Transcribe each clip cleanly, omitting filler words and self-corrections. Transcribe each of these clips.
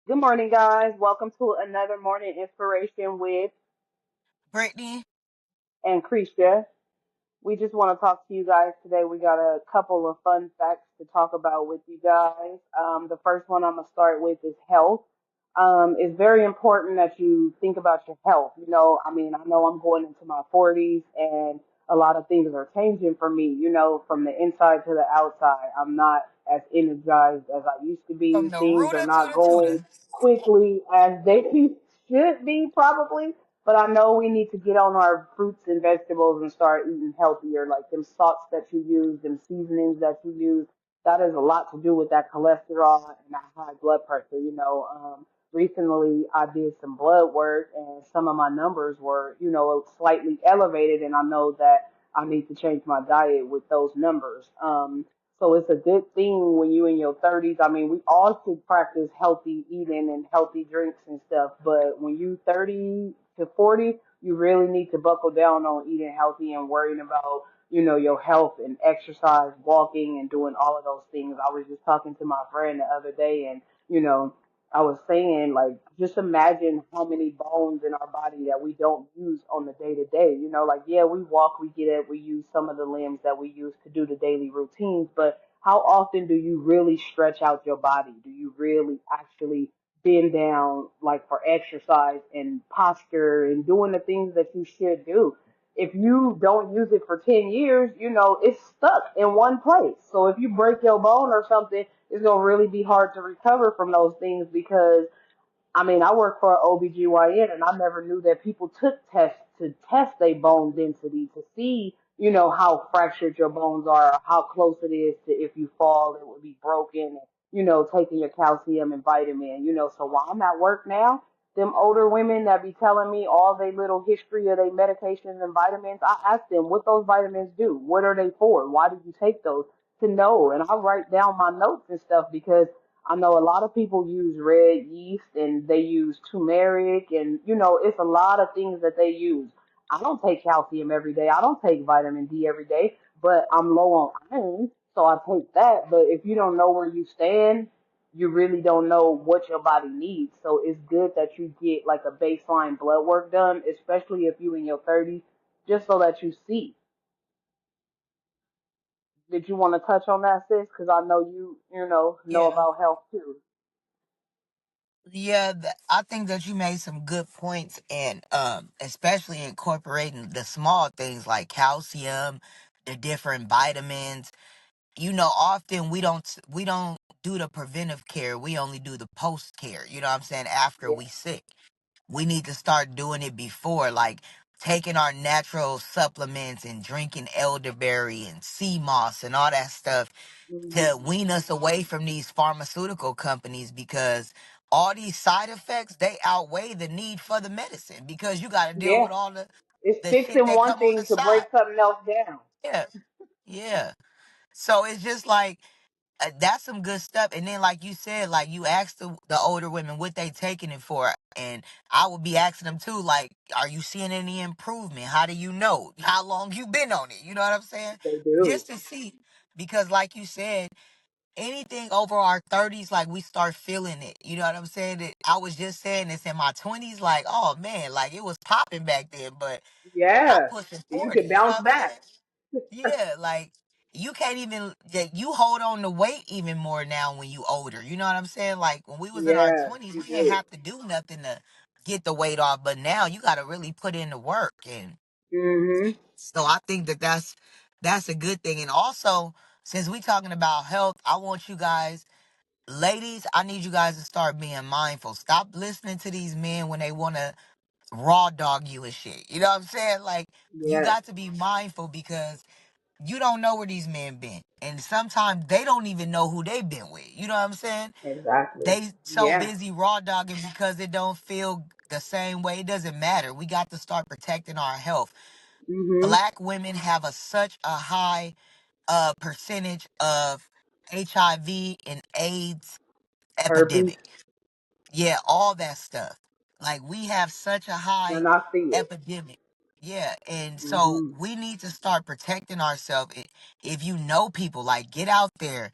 Good morning, guys. Welcome to another morning inspiration with Brittany. and Creasha. We just want to talk to you guys today. We got a couple of fun facts to talk about with you guys. The first one I'm gonna start with is health. It's very important that you think about your health. I know I'm going into my 40s and a lot of things are changing for me. From the inside to the outside. I'm not as energized as I used to From be. the Things are rooter to not the going tutor. quickly as they should be, probably. But I know we need to get on our fruits and vegetables and start eating healthier, like them salts that you use, them seasonings that you use. That has a lot to do with that cholesterol and that high blood pressure. Recently I did some blood work and some of my numbers were, slightly elevated, and I know that I need to change my diet with those numbers. So it's a good thing when you in your 30s. I mean, we all should practice healthy eating and healthy drinks and stuff, but when you 30 to 40, you really need to buckle down on eating healthy and worrying about, your health and exercise, walking and doing all of those things. I was just talking to my friend the other day and, you know, I was saying, like, just imagine how many bones in our body that we don't use on the day to day. Like, yeah, we walk, we get it, we use some of the limbs that we use to do the daily routines, but how often do you really stretch out your body? Do you really actually bend down, like, for exercise and posture and doing the things that you should do? If you don't use it for 10 years, it's stuck in one place. So if you break your bone or something, it's going to really be hard to recover from those things because I mean, I work for an OBGYN and I never knew that people took tests to test their bone density to see, how fractured your bones are, how close it is to if you fall, it would be broken, taking your calcium and vitamin, So while I'm at work now, them older women that be telling me all their little history of their medications and vitamins, I ask them what those vitamins do. What are they for? Why did you take those? To know. And I write down my notes and stuff because I know a lot of people use red yeast and they use turmeric and it's a lot of things that they use. I don't take calcium every day. I don't take vitamin D every day, but I'm low on iron, so I take that. But if you don't know where you stand, you really don't know what your body needs. So it's good that you get like a baseline blood work done, especially if you in your 30s, just so that you see. Did you want to touch on that, sis? Because I know you know Yeah. about health too. Yeah, I think that you made some good points, and especially incorporating the small things like calcium, the different vitamins. Often we don't do the preventive care. We only do the post care. You know what I'm saying? After Yeah. we sick. We need to start doing it before, like taking our natural supplements and drinking elderberry and sea moss and all that stuff to Hmm. wean us away from these pharmaceutical companies, because all these side effects, they outweigh the need for the medicine, because you got to deal Yeah. with all the It's the shit fixing that one come on the thing to side. break something else down. Yeah. Yeah. So it's just like, that's some good stuff. And then, like you said, like you asked the older women what they taking it for, and I would be asking them too, like, are you seeing any improvement? How do you know? How long you been on it? You know what I'm saying? They do. Just to see, because like you said, anything over our 30s, like we start feeling it. You know what I'm saying? I was just saying this in my 20s, like, oh man, like it was popping back then, but I'm Yeah. pushing You 40. can You know bounce what I'm saying? back. Yeah, like you can't even, like, you hold on to weight even more now when you older. You know what I'm saying? Like when we was in our Yeah, 20s, you we didn't do. have to do nothing to get the weight off, but now you got to really put in the work. And Hmm. so I think that that's a good thing. And also, since we talking about health, I want you guys, ladies, I need you guys to start being mindful. Stop listening to these men when they want to raw dog you and shit. You know what I'm saying? Like, you Yes, got to be mindful, because you don't know where these men been, and sometimes they don't even know who they been with. You know what I'm saying? exactly. They so Yeah. busy raw dogging because it don't feel the same way. It doesn't matter. We got to start protecting our health. Hmm. Black women have such a high percentage of HIV and AIDS Herpes. epidemic. Yeah, all that stuff. Like, we have such a high And I see it. epidemic. Yeah, and so Hmm. we need to start protecting ourselves. If you know people, like, get out there.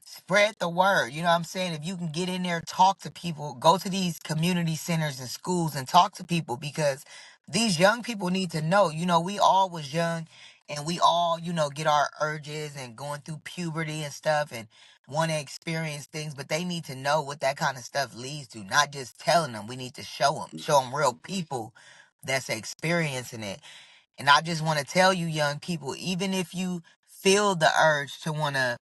Spread the word. You know what I'm saying? If you can get in there, talk to people, go to these community centers and schools and talk to people, because these young people need to know. We all was young, and we all, get our urges and going through puberty and stuff, and want to experience things, but they need to know what that kind of stuff leads to, not just telling them. We need to show them real people that's experiencing it. And I just want to tell you, young people, even if you feel the urge to want to,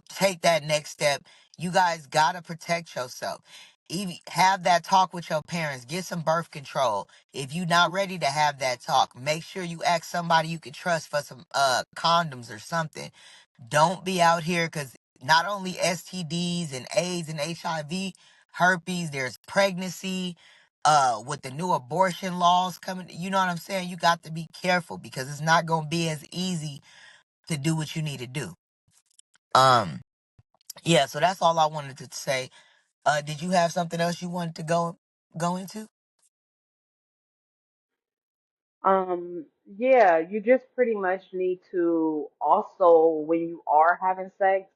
take that next step. You guys gotta protect yourself. Even have that talk with your parents. Get some birth control. If you're not ready to have that talk, make sure you ask somebody you can trust for some condoms or something. Don't be out here, because not only STDs and AIDS and HIV, herpes, there's pregnancy. With the new abortion laws coming, you know what I'm saying? You got to be careful, because it's not gonna be as easy to do what you need to do. Um, yeah, so that's all I wanted to say. Did you have something else you wanted to go into? Yeah, you just pretty much need to also, when you are having sex,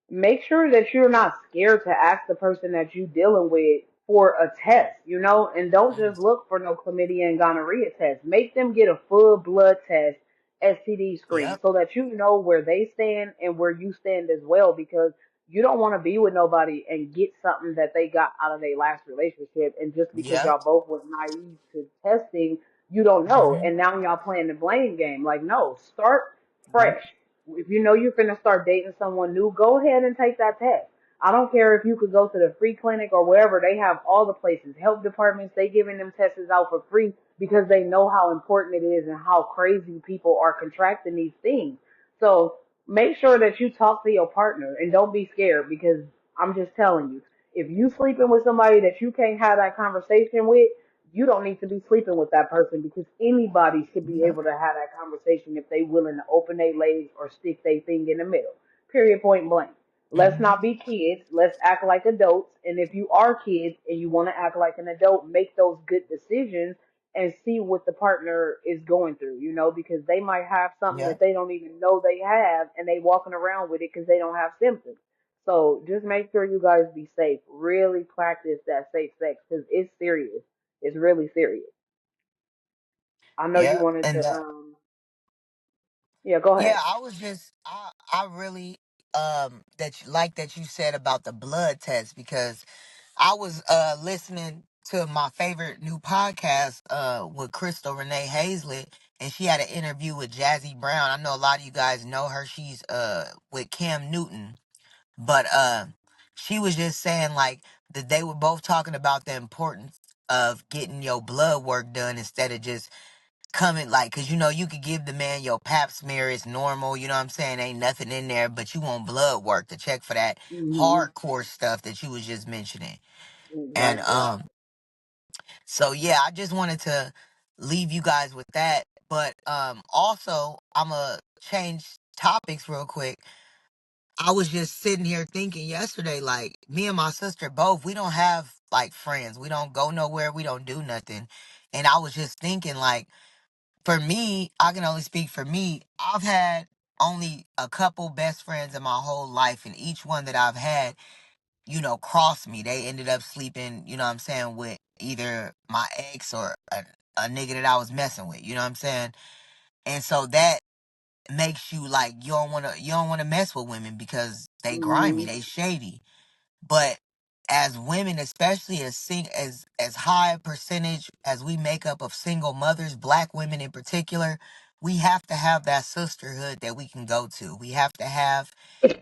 make sure that you're not scared to ask the person that you dealing with for a test, and don't Mm. just look for no chlamydia and gonorrhea test. Make them get a full blood test, STD screen, Yep. so that you know where they stand and where you stand as well, because you don't want to be with nobody and get something that they got out of their last relationship, and just because Yep. y'all both was naive to testing, you don't know, Hmm. and now y'all playing the blame game. Like, no, start Yep. fresh. If you know you're finna start dating someone new, go ahead and take that test. I don't care if you could go to the free clinic or wherever. They have all the places, health departments. They giving them tests out for free because they know how important it is and how crazy people are contracting these things. So make sure that you talk to your partner and don't be scared, because I'm just telling you, if you sleeping with somebody that you can't have that conversation with, you don't need to be sleeping with that person, because anybody should be Yep. able to have that conversation if they willing to open their legs or stick their thing in the middle. Period, point blank. Let's Hmm. not be kids. Let's act like adults. And if you are kids and you want to act like an adult, make those good decisions and see what the partner is going through, because they might have something that Yep. they don't even know they have, and they walking around with it because they don't have symptoms. So just make sure you guys be safe. Really practice that safe sex, because it's serious. It's really serious. I know you Yep. wanted And to, that, yeah, go yeah, ahead. I really, that you like that you said about the blood test, because I was listening to my favorite new podcast with Crystal Renee Hazlett, and she had an interview with Jazzy Brown. I know a lot of you guys know her. She's with Cam Newton. But she was just saying, like, that they were both talking about the importance of getting your blood work done instead of just coming, like, because you could give the man your pap smear, it's normal, you know what I'm saying, ain't nothing in there, but you want blood work to check for that Hmm. hardcore stuff that you was just mentioning. And Exactly. so yeah, I just wanted to leave you guys with that. But also, I'm gonna change topics real quick. I was just sitting here thinking yesterday, like, me and my sister both, we don't have like friends. We don't go nowhere. We don't do nothing. And I was just thinking, like, for me, I can only speak for me. I've had only a couple best friends in my whole life, and each one that I've had, crossed me. They ended up sleeping, you know what I'm saying, with either my ex or a nigga that I was messing with, you know what I'm saying? And so that makes you like, you don't want to mess with women because they grimy, Hmm. they shady. But as women, especially as high a percentage as we make up of single mothers, black women in particular, we have to have that sisterhood that we can go to. We have to have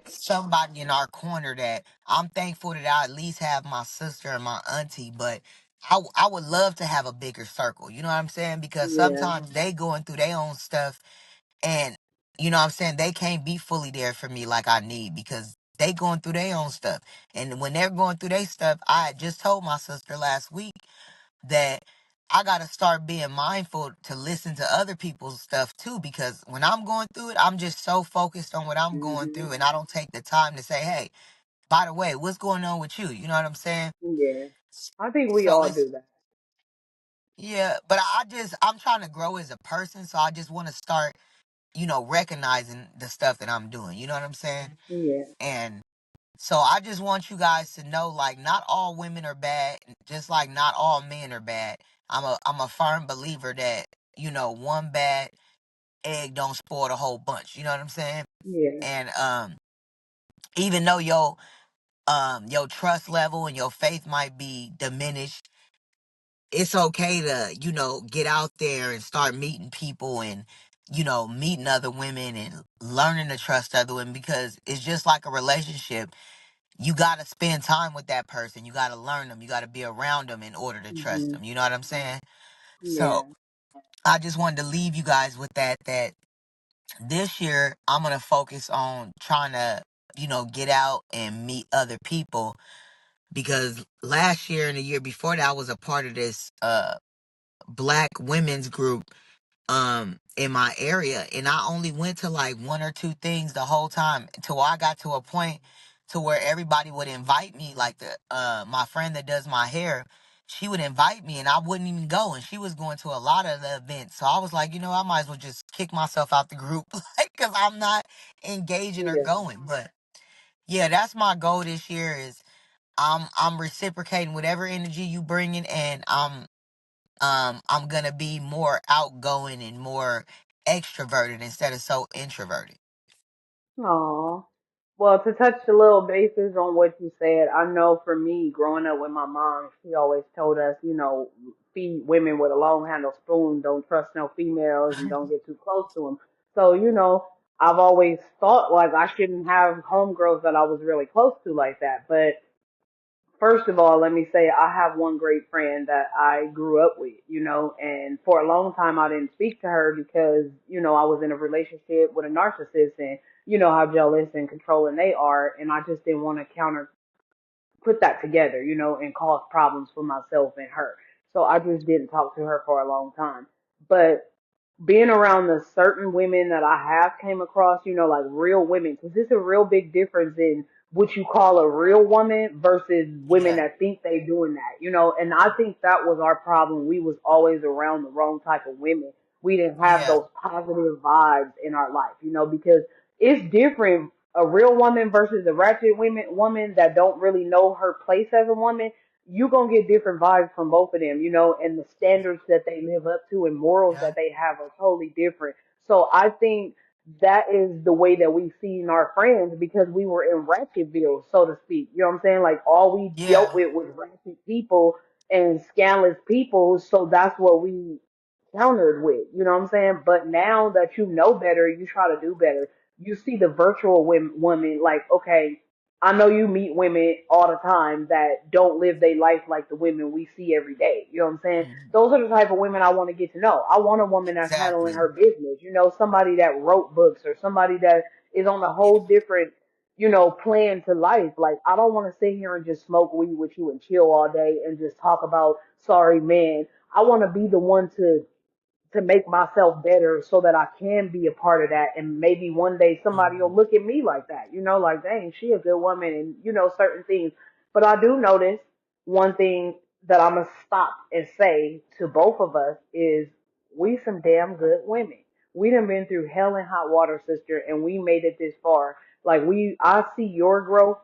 somebody in our corner. That I'm thankful that I at least have my sister and my auntie, but I would love to have a bigger circle. You know what I'm saying? Because Yeah. sometimes they going through their own stuff, and you know what I'm saying, they can't be fully there for me like I need, because they going through their own stuff. And when they're going through their stuff, I had just told my sister last week that I gotta start being mindful to listen to other people's stuff too, because when I'm going through it, I'm just so focused on what I'm going Hmm. through, and I don't take the time to say, hey, by the way, what's going on with you? You know what I'm saying? Yeah. I think we So all it's, do that. yeah, but I'm trying to grow as a person, so I just want to start recognizing the stuff that I'm doing. You know what I'm saying? Yeah. And so I just want you guys to know, like, not all women are bad, just like not all men are bad. I'm a firm believer that, one bad egg don't spoil the whole bunch. You know what I'm saying? Yeah. And even though your trust level and your faith might be diminished, it's okay to, get out there and start meeting people and, meeting other women and learning to trust other women, because it's just like a relationship. You got to spend time with that person. You got to learn them. You got to be around them in order to trust Hmm. them. You know what I'm saying? So Yeah. I just wanted to leave you guys with that this year I'm going to focus on trying to, get out and meet other people, because last year and the year before that I was a part of this black women's group in my area, and I only went to like one or two things the whole time until I got to a point to where everybody would invite me, like the my friend that does my hair, she would invite me and I wouldn't even go, and she was going to a lot of the events. So I was like, I might as well just kick myself out the group, like, cuz I'm not engaging or Yeah. going. But yeah, that's my goal this year is I'm reciprocating whatever energy you bringing, and I'm gonna be more outgoing and more extroverted instead of so introverted. Aw. Well, to touch the little bases on what you said, I know for me, growing up with my mom, she always told us, feed women with a long handle spoon, don't trust no females, and don't get too close to them. So, I've always thought like I shouldn't have homegirls that I was really close to like that. But first of all, let me say I have one great friend that I grew up with, and for a long time I didn't speak to her because, I was in a relationship with a narcissist, and you know how jealous and controlling they are, and I just didn't want to put that together, and cause problems for myself and her. So I just didn't talk to her for a long time. But being around the certain women that I have came across, like real women, because there's a real big difference in what you call a real woman versus women Yeah, that think they doing that, and I think that was our problem. We was always around the wrong type of women. We didn't have yeah, those positive vibes in our life, because it's different. A real woman versus a ratchet woman that don't really know her place as a woman, you gonna get different vibes from both of them, and the standards that they live up to and morals yeah, that they have are totally different. So I think that is the way that we seen our friends because we were in Ratchetville, so to speak. You know what I'm saying? Like all we dealt yeah, with was ratchet people and scandalous people, so that's what we countered with. You know what I'm saying? But now that you know better, you try to do better. You see the virtual women like, okay, I know you meet women all the time that don't live their life like the women we see every day. You know what I'm saying? mhm, Those are the type of women I want to get to know. I want a woman that's handling exactly. her business, somebody that wrote books or somebody that is on a Yeah, whole different, plan to life. Like, I don't want to sit here and just smoke weed with you and chill all day and just talk about sorry man. I want to be the one to make myself better so that I can be a part of that. And maybe one day somebody will mhm, look at me like that, like, dang, she a good woman and, certain things. But I do notice one thing that I'm going to stop and say to both of us is we some damn good women. We done been through hell and hot water, sister, and we made it this far. Like I see your growth.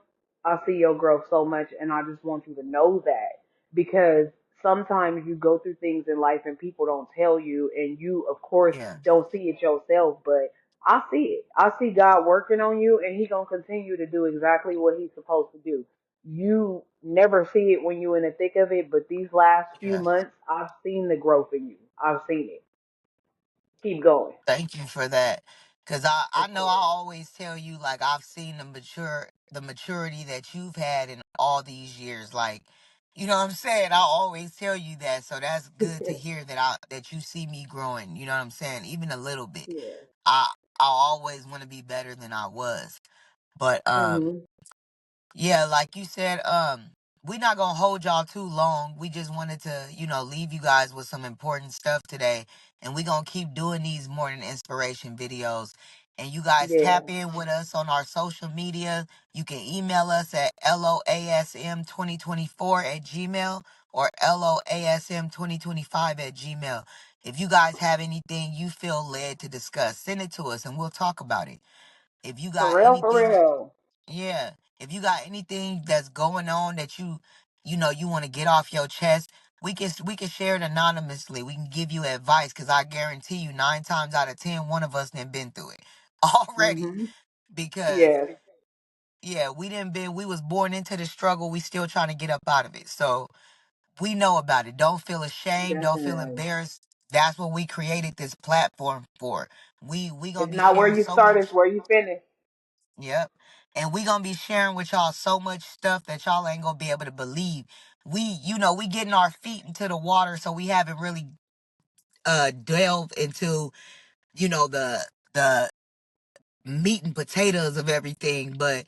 I see your growth so much, and I just want you to know that because sometimes you go through things in life and people don't tell you and you of course yeah, don't see it yourself, but I see it. I see God working on you and he going to continue to do exactly what he's supposed to do. You never see it when you're in the thick of it, but these last few yeah. months I've seen the growth in you. I've seen it. Keep going. Thank you for that. Cause I Of know I course. always tell you, like, I've seen the maturity that you've had in all these years. Like, you know what I'm saying? I always tell you that. So that's good to hear that you see me growing, you know what I'm saying? Even a little bit. Yeah. I I always want to be better than I was. But Mhm. yeah, like you said, we're not gonna hold y'all too long. We just wanted to, leave you guys with some important stuff today. And we're gonna keep doing these morning inspiration videos. And you guys Yeah. tap in with us on our social media. You can email us at loasm2024 at gmail or loasm2025 at gmail. If you guys have anything you feel led to discuss, send it to us and we'll talk about it. If you For got real, for anything, real. yeah, if you got anything that's going on that you know you want to get off your chest, we can share it anonymously. We can give you advice because I guarantee you 9 times out of 10, one of us done been through it already. Mhm. Because Yes, yeah, we was born into the struggle. We still trying to get up out of it. So we know about it. Don't feel ashamed. Don't feel definitely. embarrassed. That's what we created this platform for. We gonna It's be not where sharing you so start, much. it's where you finish. Yep. And we gonna be sharing with y'all so much stuff that y'all ain't gonna be able to believe. We getting our feet into the water, so we haven't really delved into, the meat and potatoes of everything. But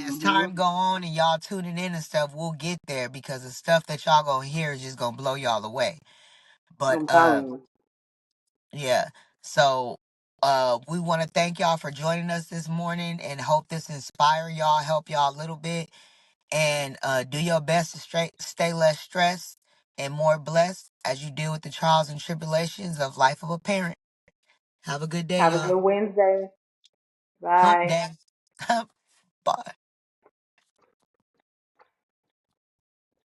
as Mhm. time go on and y'all tuning in and stuff, we'll get there because the stuff that y'all gonna hear is just gonna blow y'all away. But I'm telling you. yeah. So we want to thank y'all for joining us this morning and hope this inspire y'all, help y'all a little bit, and do your best to stay less stressed and more blessed as you deal with the trials and tribulations of life of a parent. Have a good day, Have a y'all. good Wednesday. Hump Bye. day. Bye.